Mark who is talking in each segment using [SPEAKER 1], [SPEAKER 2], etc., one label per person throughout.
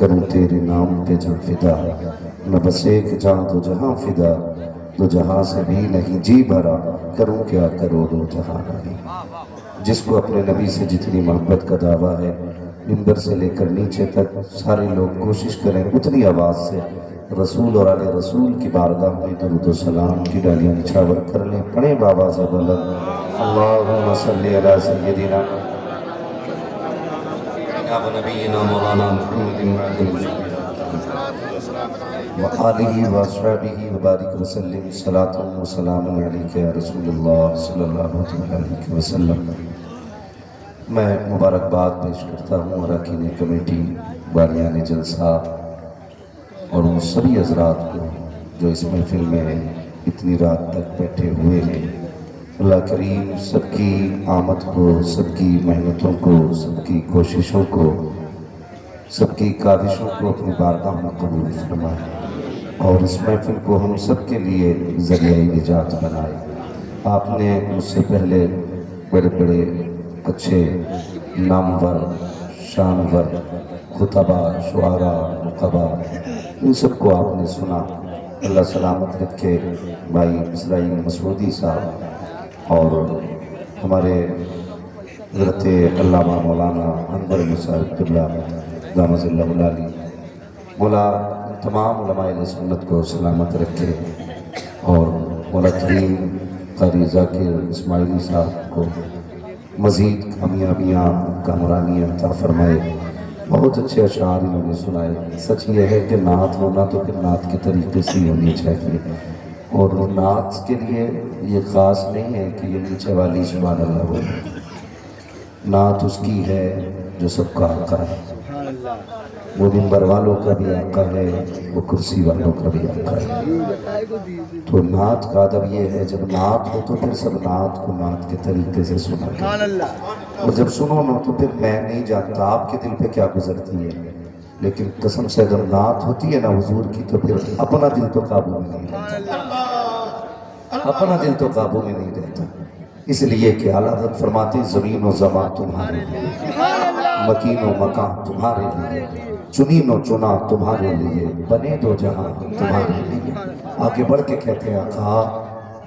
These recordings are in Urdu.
[SPEAKER 1] کروں تیرے نام پہ جان فدا، میں بس ایک جان دو جہاں فدا، دو جہاں سے بھی نہیں جی بھرا، کروں کیا کرو دو جہاں نہیں۔ جس کو اپنے نبی سے جتنی محبت کا دعویٰ ہے، منبر سے لے کر نیچے تک سارے لوگ کوشش کریں اتنی آواز سے رسول اور آل رسول کی بارگاہ میں درود و سلام کی ڈالیاں نچھاور کر لیں، پڑھیں بآواز بلند اللہم صلی علی سیدنا و نبینا مولانا محمد وآلہ وصحبہ وبارک وسلم صلاۃ و سلام علیک یا رسول اللہ صلی اللہ علیہ وسلم۔ میں مبارکباد پیش کرتا ہوں اراکین کمیٹی، باریان جلسہ اور ان سبھی حضرات کو جو اس محفل میں اتنی رات تک بیٹھے ہوئے ہیں۔ اللہ کریم سب کی آمد کو، سب کی محنتوں کو، سب کی کوششوں کو، سب کی کاوشوں کو اپنی بارگاہ میں قبول فرمائے اور اس محفل کو ہم سب کے لیے ذریعہ نجات بنائے۔ آپ نے مجھ سے پہلے بڑے بڑے اچھے نامور، شانور خطبہ، شعراء، نقبہ، ان سب کو آپ نے سنا۔ اللہ سلامت رکھے بھائی اسرائیل مسعودی صاحب اور ہمارے حضرت علامہ مولانا انور صاحب قبلہ دامت اللہ العالی، مولا تمام علماء سنت کو سلامت رکھے اور مولا کریم قاری ذاکر اسماعیلی صاحب کو مزید کامیابیاں کامرانیاں عطا فرمائے۔ بہت اچھے اشعار انہوں نے سنائے۔ سچ یہ ہے کہ نعت ہونا تو پھر نعت کے طریقے سے ہونی چاہیے، اور نعت کے لیے یہ خاص نہیں ہے کہ یہ نیچے والی سبحان اللہ ہو، نعت اس کی ہے جو سب کا آقا ہے، وہ منبر والوں کا بھی آقا ہے، وہ کرسی والوں کا بھی آقا ہے۔ تو نعت کا ادب یہ ہے جب نعت ہو تو پھر سب نعت کو نعت کے طریقے سے سنا کریں، اور جب سنو نہ تو پھر میں نہیں جانتا آپ کے دل پہ کیا گزرتی ہے، لیکن قسم سے اگر نعت ہوتی ہے نا حضور کی تو پھر اپنا دل تو قابو میں نہیں رہتا، اپنا دل تو قابو میں نہیں رہتا۔ اس لیے کہ اعلیٰ حضرت فرماتے ہیں زمین و زمان تمہارے لیے، مکین و مکان تمہارے لیے، چنین و چنا تمہارے لیے، بنے دو جہاں تمہارے لیے۔ آگے بڑھ کے کہتے ہیں آقا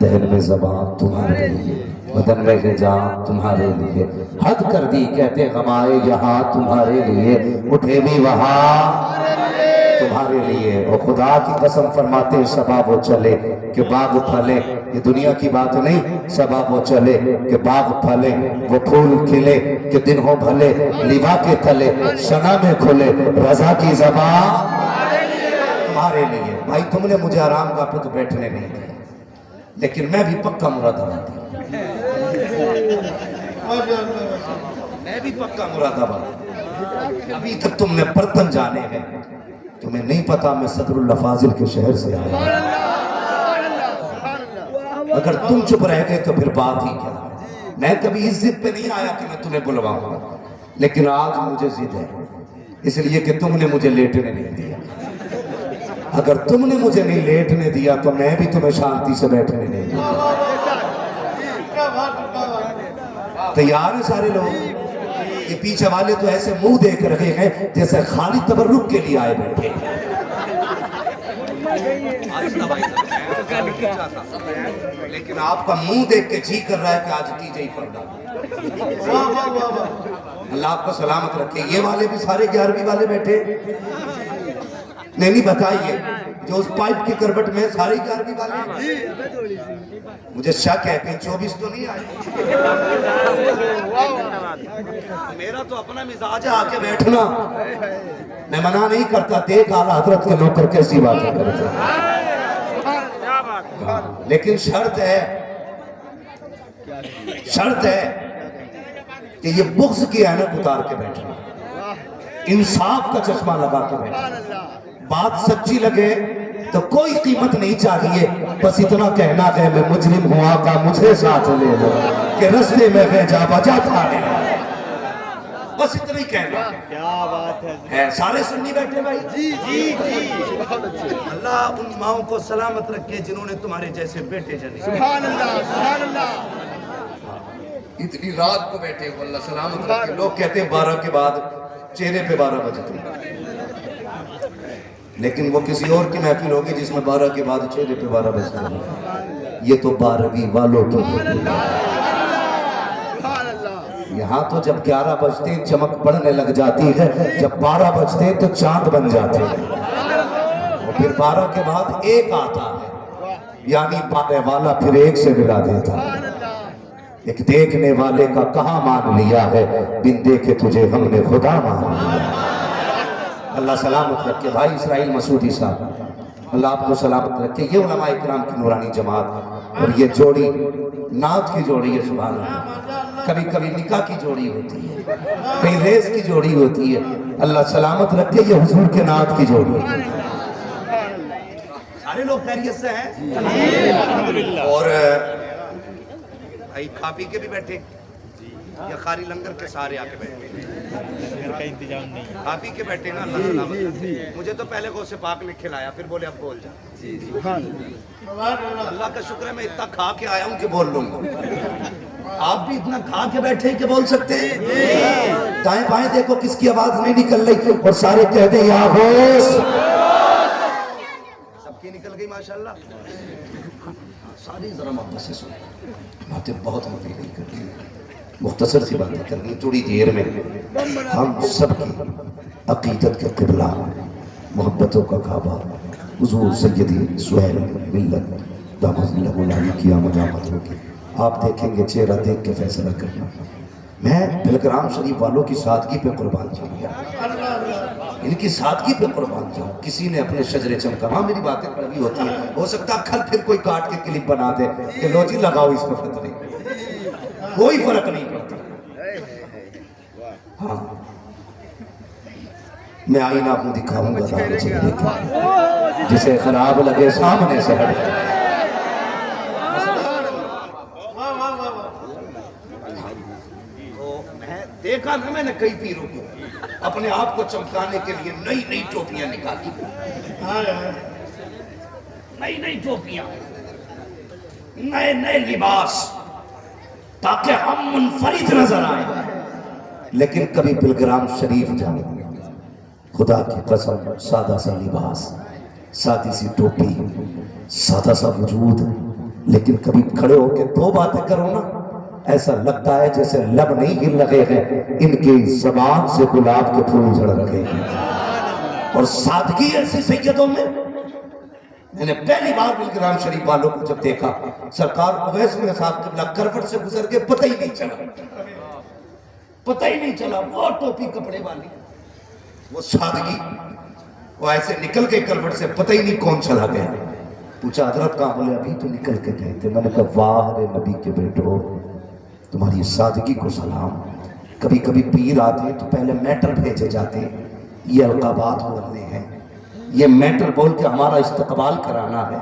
[SPEAKER 1] دہن میں زبان تمہارے لیے، بدن میں جان تمہارے لیے، حد کر دی کہتے غمائے یہاں تمہارے لیے، اٹھے بھی وہاں تمہارے لیے۔ اور خدا کی قسم فرماتے ہیں شباب وہ چلے کہ باغ پھلے، یہ دنیا کی بات نہیں، شباب وہ چلے کہ باغ پھلے، وہ پھول کھلے کہ دن ہو بھلے، لیوا کے تلے شنا میں کھلے، رضا کی زبان تمہارے لیے۔ بھائی تم نے مجھے آرام گاہ پہ تو بیٹھنے نہیں دیا، لیکن میں بھی پکا مراد آباد ہوں، میں بھی پکا مراد آباد۔ ابھی تک تم نے برتن جانے ہیں، تمہیں نہیں پتا میں صدر اللہ فاضل کے شہر سے آیا ہوں۔ اگر تم چپ رہ گئے تو پھر بات ہی کیا۔ میں کبھی اس ضد پہ نہیں آیا کہ میں تمہیں بلواؤں گا، لیکن آج مجھے ضد ہے، اس لیے کہ تم نے مجھے لیٹنے نہیں دیا۔ اگر تم نے مجھے نہیں لیٹنے دیا تو میں بھی تمہیں شانتی سے بیٹھنے نہیں دیا۔ تیار ہیں سارے لوگ؟ یہ پیچھے والے تو ایسے منہ دیکھ رکھے ہیں جیسے خالی تبرک کے لیے آئے بیٹھے۔ لیکن آپ کا منہ دیکھ کے جی کر رہا ہے کہ آج ٹی جے پڑھ ڈالا۔ اللہ آپ کو سلامت رکھے۔ یہ والے بھی سارے 11ویں والے بیٹھے نہیں بتائیے، جو اس پائپ کی کروٹ میں سارے 11ویں والے، مجھے شک ہے کہ 24 تو نہیں آئے۔ میرا تو اپنا مزاج ہے آ کے بیٹھنا، میں منع نہیں کرتا، دیکھ اعلیٰ حضرت کے نوکر کیسی باتیں کرتے ہیں، لیکن شرط ہے کہ یہ بغض کی عینک اتار کے بیٹھنا، انصاف کا چشمہ لگا کے بیٹھنا۔ بات سچی لگے تو کوئی قیمت نہیں چاہیے، بس اتنا کہنا ہے میں مجرم ہوں آقا مجھے ساتھ لے لو، کہ رستے میں گئے جا بجا تھا لے، بس اتنا ہی کہنا ہے۔ سارے سنی بیٹھے بھائی؟ جی اللہ ان ماؤں کو سلامت رکھے جنہوں نے تمہارے جیسے بیٹے جنے۔ سبحان اللہ سبحان اللہ۔ اتنی رات کو بیٹھے ہو، اللہ سلامت رکھے۔ لوگ کہتے ہیں 12 کے بعد چہرے پہ 12 بجتے ہیں، لیکن وہ کسی اور کی محفل ہوگی جس میں 12 کے بعد 6 پہ 12 بجتے ہیں. یہ تو 12ویں والوں کی محفل ہے. یہاں تو جب 11 بجتے ہیں چمک پڑنے لگ جاتی ہے، جب 12 بجتے ہیں تو چاند بن جاتے ہیں. اور پھر 12 کے بعد 1 آتا ہے، یعنی پانے والا پھر 1 سے ملا دیتا ہے. ایک دیکھنے والے کا کہاں مان لیا ہے، بن دیکھے تجھے ہم نے خدا مان لیا. اللہ سلامت رکھے بھائی اسرائیل مسعودی صاحب، اللہ آپ کو سلامت رکھے. یہ علماء اکرام کی نورانی جماعت اور یہ جوڑی نعت کی جوڑی ہے. سبحان اللہ. کبھی کبھی نکاح کی جوڑی ہوتی ہے، کہیں ریس کی جوڑی ہوتی ہے. اللہ سلامت رکھے یہ حضور کے نعت کی جوڑی ہے. سارے لوگ خیریت سے ہیں اور کھا پی کے بھی بیٹھے یا خاری لنگر کے سارے آ کے بیٹھے؟ لنگر کا انتظام نہیں، کھا پی کے بیٹھے نا. اللہ سلامت. مجھے تو پہلے غوث پاک نے کھلایا، پھر بولے اب بول جا. اللہ کا شکر ہے میں اتنا کھا کے آیا ہوں کہ بول لوں گا. آپ بھی اتنا کھا کے بیٹھے کہ بول سکتے ہیں؟ دائیں بائیں دیکھو کس کی آواز نہیں نکل رہی اور سارے کہہ دیں یا غوث. سب کی نکل گئی ماشاءاللہ. ساری ذرا محبت سے سنیں، باتیں بہت مفید نہیں کرتی، مختصر سی باتیں کرنی. تھوڑی دیر میں ہم سب کی عقیدت کے قبلہ، محبتوں کا کعبہ حضور سیدی سہیل ملت دامت اللہ علیہ کی آمد ہوگی. آپ دیکھیں گے چہرہ دیکھ کے فیصلہ کرنا. میں بلگرام شریف والوں کی سادگی پہ قربان جاؤں گا، ان کی سادگی پہ قربان جاؤں. کسی نے اپنے شجر چمکا، ہاں میری باتیں کڑوی ہوتی ہیں، ہو سکتا کل پھر کوئی کاٹ کے کلپ بنا دے کہ لو جی لگاؤ اس پہ فتنے، کوئی فرق نہیں پڑتا. ہاں میں آئینہ آپ کو دکھاؤں گا دار چہرے کا، جسے خراب لگے سامنے سے ہٹ جائے. دیکھا نا میں نے کئی پیروں کو اپنے آپ کو چمکانے کے لیے نئی نئی ٹوپیاں نکالی، نئی نئی ٹوپیاں، نئے نئے لباس، تاکہ ہم منفرد نظر آئیں. لیکن کبھی بلگرام شریف جاؤ، خدا کی قسم سادہ سا لباس، سادی سی ٹوپی، سادہ سا وجود، لیکن کبھی کھڑے ہو کے 2 باتیں کرو نا، ایسا لگتا ہے جیسے لب نہیں گر رہے ہیں، ان کی زبان سے گلاب کے پھول جھڑ رہے ہیں. اور سادگی ایسی سیدوں میں میں نے پہلی بار بلگرام شریف والوں کو جب دیکھا، سرکار اویس میں صاحب قبلہ کروٹ سے گزر کے پتہ ہی نہیں چلا، پتہ ہی نہیں چلا. وہ ٹوپی کپڑے والی، وہ سادگی، وہ ایسے نکل کے کروٹ سے پتہ ہی نہیں کون چلا گیا. پوچھا حضرت کہاں؟ بولے ابھی تو نکل کے گئے تھے. میں نے کہا واہ رے نبی کے بیٹو، تمہاری سادگی کو سلام. کبھی کبھی پیر آتے تو پہلے میٹر بھیجے جاتے، یہ القابات بولنے ہیں، یہ میٹر بول کے ہمارا استقبال کرانا ہے.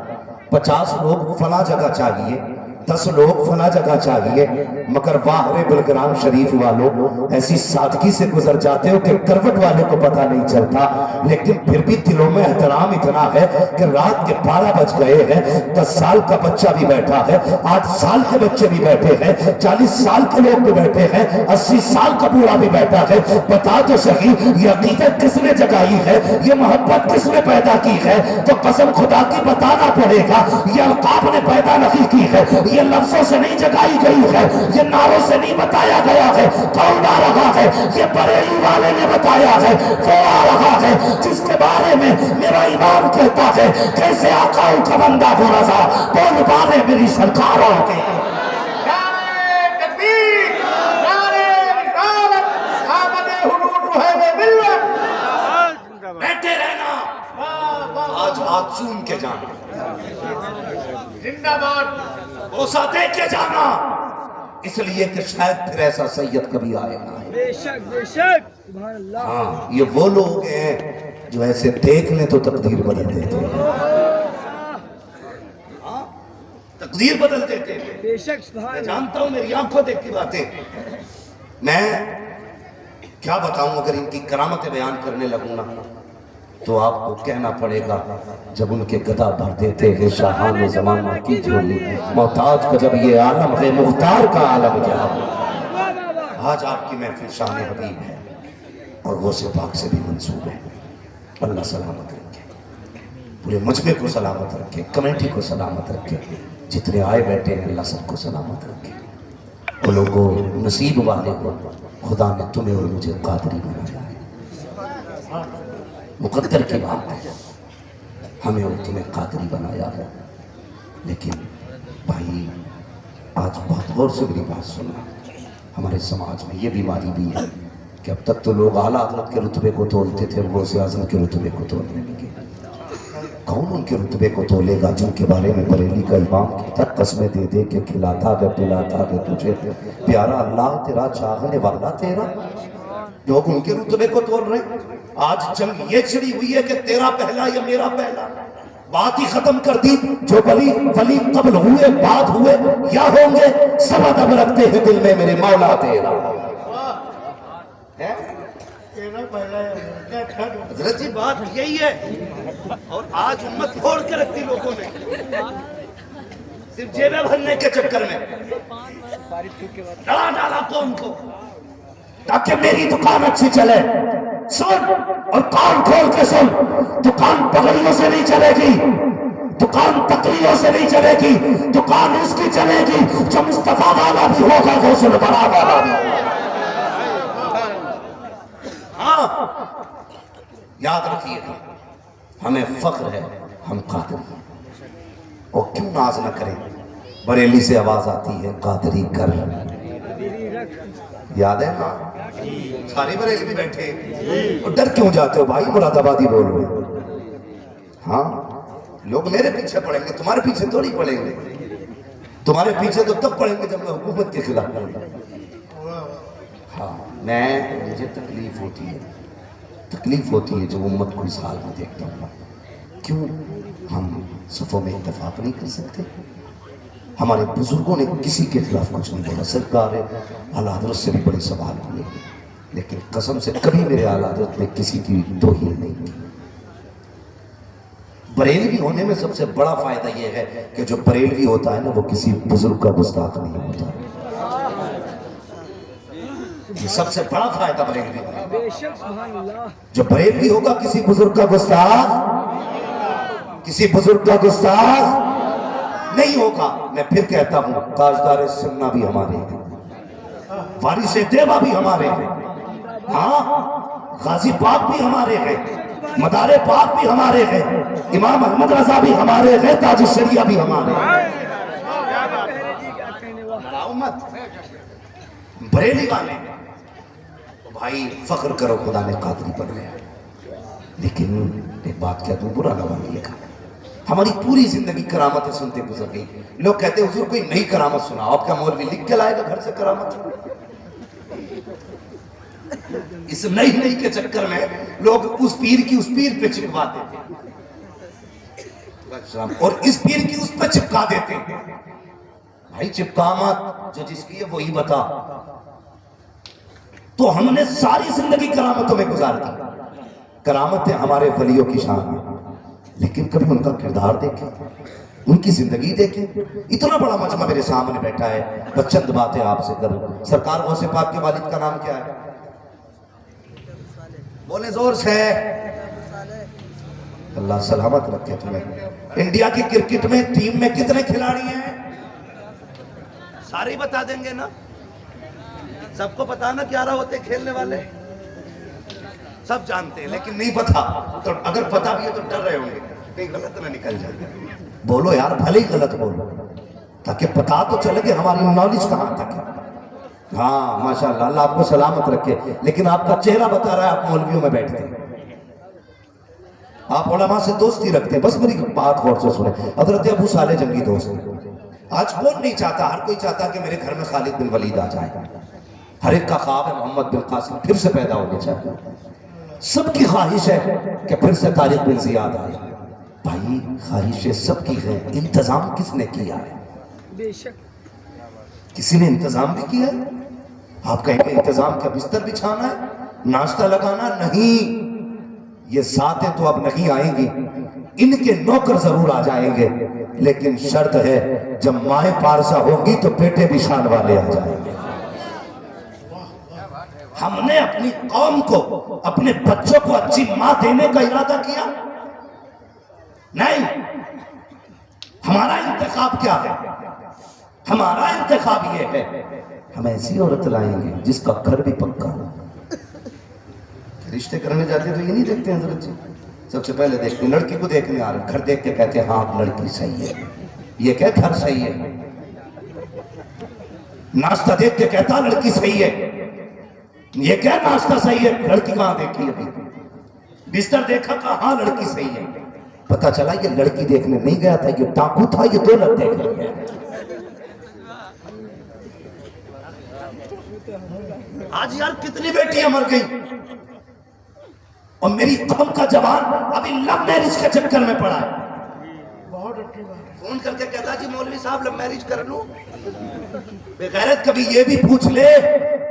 [SPEAKER 1] 50 لوگ فلاں جگہ چاہیے، 10 لوگ فلاں جگہ چاہیے. مگر واہ رے بلگرام شریف والوں، ایسی سادگی سے گزر جاتے ہو کہ کروٹ والے کو پتہ نہیں چلتا. لیکن پھر بھی دلوں میں احترام اتنا ہے کہ رات کے 12 بج گئے ہیں، 10 سال کا بچہ بھی بیٹھا ہے، 8 سال کے بچے بھی بیٹھے ہیں، 40 سال کے لوگ بھی بیٹھے ہیں، 80 سال کا بوڑھا بھی بیٹھا ہے. بتا تو صحیح یہ عقیدت کس نے جگائی ہے، یہ محبت کس نے پیدا کی ہے؟ تو قسم خدا کی بتانا پڑے گا، یہ القاب نے پیدا نہیں کی ہے، یہ لفظوں سے نہیں جگائی گئی ہے، یہ نعروں سے نہیں بتایا گیا ہے. کون آ رہا ہے؟ یہ بریلی والے نے بتایا ہے. وہ آ رہا ہے جس کے بارے میں میرا امام کہتا ہے کیسے آقاؤں کا بندہ ہو رضا، بول بانے میری سرکاروں کے. بیٹھے رہنا، آج ہاتھ چوم کے جانا، زندہ باد بوسہ دے کے جانا، اس لیے کہ شاید پھر ایسا سید کبھی آئے گا. بے شک بے شک، سبحان اللہ. ہاں یہ وہ لوگ ہیں جو ایسے دیکھ لیں تو تقدیر بدل دیتے ہیں. تقدیر بدل دیتے ہیں. بے شک سبحان اللہ. میں جانتا ہوں میری آنکھوں دیکھتی باتیں. میں کیا بتاؤں، اگر ان کی کرامتیں بیان کرنے لگوں نا تو آپ کو کہنا پڑے گا جب ان کے گدا بھر دیتے ہیں شاہان زمانہ کی جھولی، محتاج کا جب یہ عالم ہے مختار کا عالم کیا. آج آپ کی محفل شان حبیب ہے اور غوث پاک سے بھی منسوب ہے. اللہ سلامت رکھے. پورے مجمع کو سلامت رکھے، کمیٹی کو سلامت رکھے، جتنے آئے بیٹھے ہیں اللہ سب کو سلامت رکھے۔ وہ لوگوں نصیب والے ہو، خدا نے تمہیں اور مجھے قادری بنایا ہے، مقدر کی بات ہے، ہمیں اور تمہیں قادری بنایا ہے۔ لیکن بھائی آج بہت غور سے میری بات سننا، ہمارے سماج میں یہ بیماری بھی ہے کہ اب تک تو لوگ اعلیٰ حضرت کے رتبے کو تولتے تھے، غوث اعظم کے رتبے کو تولنے لگے۔ کون ان کے رتبے کو تولے گا جن کے بارے میں بریلی کا امام تک قسمیں دے دے کہ کھلاتا ہے پلاتا ہے تجھے پیارا اللہ تیرا چاہنے والا تیرا، لوگ ان کے رتبے کو تول رہے ہیں۔ آج جنگ یہ چھڑی ہوئی ہے کہ تیرا پہلا یا میرا پہلا، بات ہی ختم کر دی۔ جو ولی قبل ہوئے بعد ہوئے یا ہوں گے سب ادب رکھتے ہیں دل میں میرے مولا تیرا۔ حضرت جی بات یہی ہے، اور آج امت پھوڑ کے رکھتی لوگوں نے صرف جیبیں بھرنے کے چکر میں، ڈالا ڈالا قوم کو تاکہ میری دکان اچھی چلے۔ سن اور کان کھول کے سن، دکان پگڑیوں سے نہیں چلے گی، دکان تقریروں سے نہیں چلے گی، دکان اس کی چلے گی جو مصطفیٰ والا بھی ہوگا، غوث الورا والا بھی۔ ہاں یاد رکھیے گا، ہمیں فخر ہے ہم قادری ہیں، اور کیوں ناز نہ کریں۔ بریلی سے آواز آتی ہے قادری کر، یاد ہے نا؟ سارے بریلی بھی بیٹھے، اور ڈر کیوں جاتے ہو بھائی؟ مراد آبادی بول رہے، ہاں لوگ میرے پیچھے پڑیں گے، تمہارے پیچھے تو نہیں پڑیں گے، تمہارے پیچھے تو تب پڑیں گے جب میں حکومت کے خلاف پڑوں گا۔ ہاں مجھے تکلیف ہوتی ہے جب امت کو اس حال میں دیکھتا ہوں۔ کیوں ہم صفوں میں اتفاق نہیں کر سکتے؟ ہمارے بزرگوں نے کسی کے خلاف کچھ نہیں بولا، سرکار اعلیٰ حضرت سے بھی بڑے سوال ہوئے، لیکن قسم سے کبھی میرے اعلیٰ حضرت نے کسی کی توہین نہیں کی۔ بریلوی ہونے میں سب سے بڑا فائدہ یہ ہے کہ جو بریلوی ہوتا ہے نا وہ کسی بزرگ کا گستاخ نہیں ہوتا، یہ سب سے بڑا فائدہ بریلوی ہوگا۔ جو بریلوی ہوگا کسی بزرگ کا گستاخ، کسی بزرگ کا گستاخ نہیں ہوگا۔ میں پھر کہتا ہوں تاجدار سمنا بھی ہمارے ہیں، وارث دیوا بھی ہمارے ہیں، ہاں غازی پاک بھی ہمارے ہیں، مدار پاک بھی ہمارے ہیں، امام احمد رضا بھی ہمارے ہیں، تاج الشریعہ بھی ہمارے ہیں۔ بریلی والے بھائی فخر کرو، خدا نے قادری بنایا۔ لیکن ایک بات کیا تو برا نہ مانیے گا، ہماری پوری زندگی کرامتیں سنتے گزر گئی۔ لوگ کہتے ہیں حضور کوئی نئی کرامت سنا، آپ کا مولوی لکھ کے لائے گا گھر سے کرامت؟ اس نئی کے چکر میں لوگ اس پیر پہ چپکا دیتے اور اس پیر کی اس پہ چپکا دیتے۔ بھائی چپکا مت، جو جس کی ہے وہی بتا۔ تو ہم نے ساری زندگی کرامتوں میں گزار دی، کرامتیں ہمارے ولیوں کی شان ہیں، لیکن کبھی ان کا کردار دیکھیں، ان کی زندگی دیکھیں۔ اتنا بڑا مجمع میرے سامنے بیٹھا ہے، بس چند باتیں آپ سے کروں۔ سرکار غوث پاک کے والد کا نام کیا ہے؟ بولے زور سے۔ اللہ سلامت رکھے تمہیں۔ انڈیا کی کرکٹ میں ٹیم میں کتنے کھلاڑی ہیں؟ سارے بتا دیں گے نا؟ سب کو پتا نا 11 ہوتے کھیلنے والے، سب جانتے ہیں، لیکن نہیں پتا۔ تو اگر پتا بھی ہے تو ڈر رہے ہوں گے کہیں غلط نہ نکل جائے۔ بولو یار، بھلے ہی غلط بولو تاکہ پتا تو چلے کہ ہماری نالج کہاں تک ہے۔ ہاں ماشاءاللہ، اللہ آپ کو سلامت رکھے۔ لیکن آپ کا چہرہ بتا رہا ہے آپ مولویوں میں بیٹھتے ہیں، آپ علماء سے دوستی رکھتے ہیں۔ بس میری بات غور سے سنیں، حضرت ابو صالح جنگی دوست ہیں۔ آج کون نہیں چاہتا، ہر کوئی چاہتا کہ میرے گھر میں خالد بن ولید آ جائے، ہر ایک کا خواب ہے محمد بن قاسم پھر سے پیدا ہونے چاہیے، سب کی خواہش ہے کہ پھر سے طارق بن زیاد آئے۔ بھائی خواہشیں سب کی ہیں، انتظام کس نے کیا ہے؟ بے شک کسی نے انتظام بھی کیا ہے۔ آپ کہیں گے انتظام کیا بستر بچھانا ہے، ناشتہ لگانا؟ نہیں، یہ ذاتیں تو اب نہیں آئیں گی، ان کے نوکر ضرور آ جائیں گے، لیکن شرط ہے جب مائیں پارسا ہوگی تو بیٹے بھی شان والے آ جائیں گے۔ ہم نے اپنی قوم کو، اپنے بچوں کو اچھی ماں دینے کا ارادہ کیا، نہیں، ہمارا انتخاب کیا ہے؟ ہمارا انتخاب یہ ہے ہم ایسی عورت لائیں گے جس کا گھر بھی پکا ہو. رشتے کرنے جاتے ہیں تو یہ نہیں دیکھتے ہیں حضرت جی، سب سے پہلے دیکھتے ہیں لڑکی کو دیکھنے آ رہے، گھر دیکھ کے کہتے ہیں ہاں لڑکی صحیح ہے، یہ کہ گھر صحیح ہے. ناشتہ دیکھ کے کہتا لڑکی صحیح ہے، یہ کہ ناشتہ صحیح ہے، لڑکی کہاں دیکھی ابھی. بستر دیکھا کہا ہاں لڑکی صحیح ہے، پتا چلا یہ لڑکی دیکھنے نہیں گیا تھا، یہ ڈاکو تھا، یہ دولت دیکھنے گیا. آج یار کتنی بیٹیاں مر گئی، اور میری قوم کا جوان ابھی لو میرج کے چکر میں پڑا ہے. فون کر کے کہتا جی مولوی صاحب لو میرج کر لوں. بے غیرت کبھی یہ بھی پوچھ لے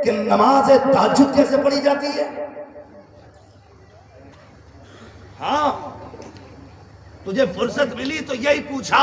[SPEAKER 1] کہ نماز تہجد کیسے پڑھی جاتی ہے؟ ہاں تجھے فرصت ملی تو یہی پوچھا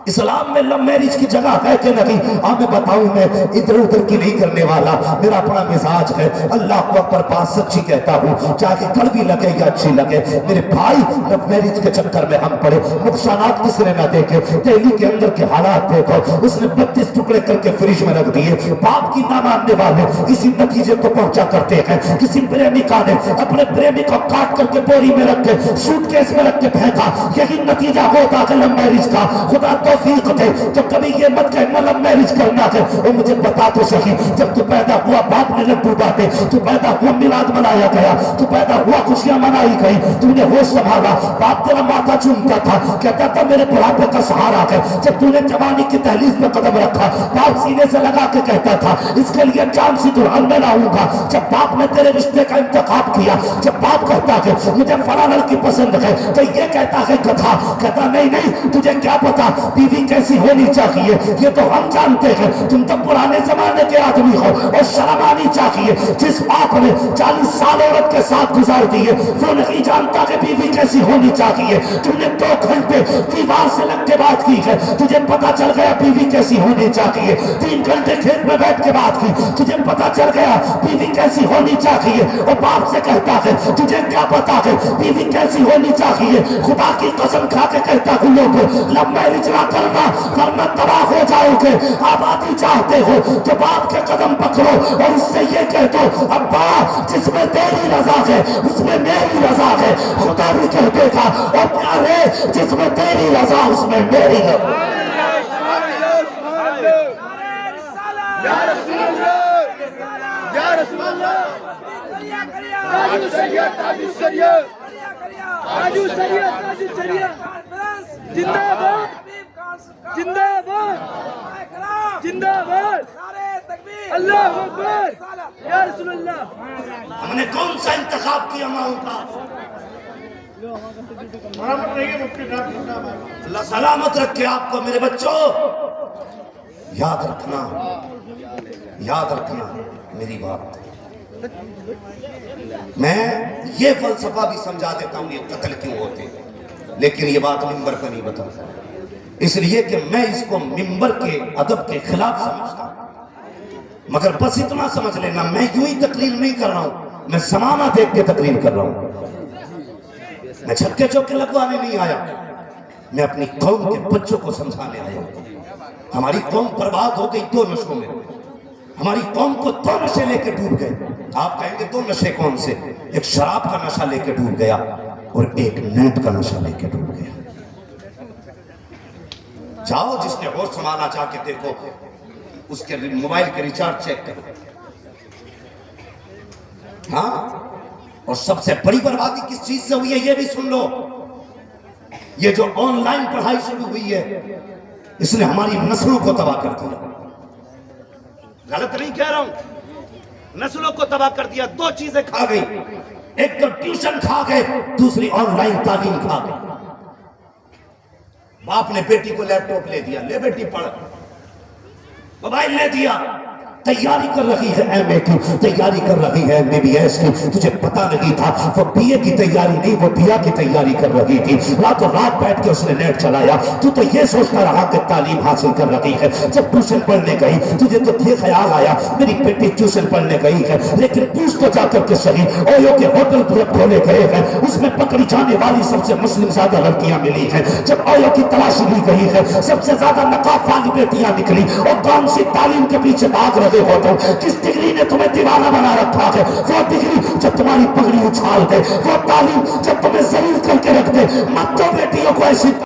[SPEAKER 1] اسلام میں لو میرج کی جگہ ہے کہ نہیں. میں بتاؤں میں ادھر ادھر کی نہیں کرنے والا، میرا اپنا مزاج ہے. اللہ اکبر بات سچی کہتا ہوں، چاہے کڑوی لگے یا اچھی لگے. میرے بھائی لو میرج کے چکر میں ہم پڑے، نقصانات کس نے نہ دیکھے. دہلی کے اندر کے حالات دیکھو، اس نے 32 ٹکڑے کر کے فریج میں رکھ دیے. باپ کی نہ ماننے والے اسی نتیجے کو پہنچا کرتے ہیں. کسی پریمکا نے اپنے پریمی کو کاٹ کر کے بوری میں رکھ کے سوٹ کیس میں رکھ کے پھینکا، یہی نتیجہ ہوتا ہے لو میرج کا. خدا توفیق دے تو کبھی یہ مت کہنا لو میرج کرنا ہے. اور مجھے بتا تو صحیح، جب تو پیدا ہوا باپ نے لڈو بانٹے، تو پیدا ہوا میلاد منایا گیا، تو پیدا ہوا خوشیاں منائی گئی، تو نے ہوش سنبھالا، باپ تیرا ماتھا چومتا تھا، کہتا تھا میرے بڑھاپے کا سہارا ہے. جب تو نے جوانی کی دہلیز پہ قدم رکھا، باپ سینے سے لگا کے کہتا تھا اس کے لیے جان سی دلہن میں لاؤں گا. جب باپ نے تیرے رشتے کا انتخاب کیا، جب باپ کہتا ہے مجھے فلاں لڑکی پسند ہے، تو یہ کہتا ہے گدھا، کہتا نہیں تجھے کیا پتا بیوی کیسی ہونی چاہیے، یہ تو ہم جانتے ہیں، تم تو پرانے زمانے کے آدمی ہو. اور شرم آنی چاہیے. جس باپ نے 40 سال عورت کے ساتھ گزار دیے وہ نہیں جانتا کہ بیوی کیسی ہونی چاہیے. تم نے 2 گھنٹے دیوار سے لگ کے بات کی ہے، تجھے پتا چل گیا بیوی کیسی ہونی چاہیے. 3 گھنٹے کھیت میں بیٹھ کے بات کی، تجھے پتا چل گیا بیوی کیسی ہونی چاہیے. اور باپ سے کہتا ہے تجھے کیا پتا ہے بیوی کیسی ہونی چاہیے. خدا کی قسم کھا کے کہتا ہوں لوگ لو میرج نہ کرنا ورنہ تباہ ہو جاؤ گے. آبادی چاہتے ہو تو باپ کے قدم پکڑو اور اس سے یہ کہہ دو ابا جس میں تیری رضا ہے اس میں میری رضا ہے. خدا بھی کہہ دے گا اور پیارے جس میں تیری رضا اس میں میری رضا. یا رسول اللہ یا رسول اللہ تاج الشریعت تاج الشریعت تاج الشریعت تاج الشریعت زندہ باد زندہ باد زندہ باد اللہ اکبر یا رسول اللہ. ہم نے کون سا انتخاب کیا ماؤں کا؟ اللہ سلامت رکھے آپ کو. میرے بچوں یاد رکھنا میری بات. میں یہ فلسفہ بھی سمجھا دیتا ہوں یہ قتل کیوں ہوتے ہیں، لیکن یہ بات ممبر پر نہیں بتاتا، اس لیے کہ میں اس کو ممبر کے ادب کے خلاف سمجھتا ہوں. مگر بس اتنا سمجھ لینا میں یوں ہی تقریر نہیں کر رہا ہوں، میں زمانہ دیکھ کے تقریر کر رہا ہوں. میں چھکے چوکے لگوانے نہیں آیا، میں اپنی قوم کے بچوں کو سمجھانے آیا. ہماری قوم برباد ہو گئی 2 نشوں میں. ہماری قوم کو 2 نشے لے کے ڈوب گئے. آپ کہیں گے 2 نشے کون سے؟ ایک شراب کا نشہ لے کے ڈوب گیا اور ایک نیٹ کا نشہ لے کے ڈوب گیا. جاؤ جس نے ہوش سنبھالا جا کے دیکھو، اس کے موبائل کے ریچارج چیک کرو. ہاں اور سب سے بڑی بربادی کس چیز سے ہوئی ہے یہ بھی سن لو. یہ جو آن لائن پڑھائی شروع ہوئی ہے اس نے ہماری نسلوں کو تباہ کر دیا. غلط نہیں کہہ رہا ہوں، نسلوں کو تباہ کر دیا. 2 چیزیں کھا گئی، ایک تو ٹیوشن کھا گئے، دوسری آن لائن تعلیم کھا گئی. باپ نے بیٹی کو لیپ ٹاپ لے دیا، لے بیٹی پڑھ. موبائل لے دیا، تیاری کر رہی ہے ایم اے کی، تیاری کر رہی ہے ایم بی بی ایس کی، تجھے پتا نہیں تھا وہ بی اے کی تیاری نہیں، وہ بی آ کی تیاری کر رہی تھی، راتوں رات بیٹھ کے اس نے نیٹ چلایا، تو یہ سوچتا رہا کہ تعلیم حاصل کر رہی ہے، جب ٹیوشن پڑھنے گئی تجھے تو یہ خیال آیا میری بیٹی ٹیوشن پڑھنے گئی ہے، لیکن پوچھ تو جا کر کے صحیح، اویو کے ہوٹل پورے کھولے گئے ہیں، اس میں پکڑی جانے والی سب سے مسلم زیادہ لڑکیاں ملی ہیں، جب اویو کی تلاشی لی گئی ہے سب سے زیادہ نقاب والی بیٹیاں نکلی، اور کون سی تعلیم کے پیچھے بھاگ رہے ہو تو کس ڈگری نے تمہیں دیوانہ بنا رکھا ہے، وہ ڈگری جب تمہاری پگڑی اچھال دے، وہ تعلیم جب تمہیں ذلیل کر کے رکھ دے، مت دو بیٹیوں کو ایسی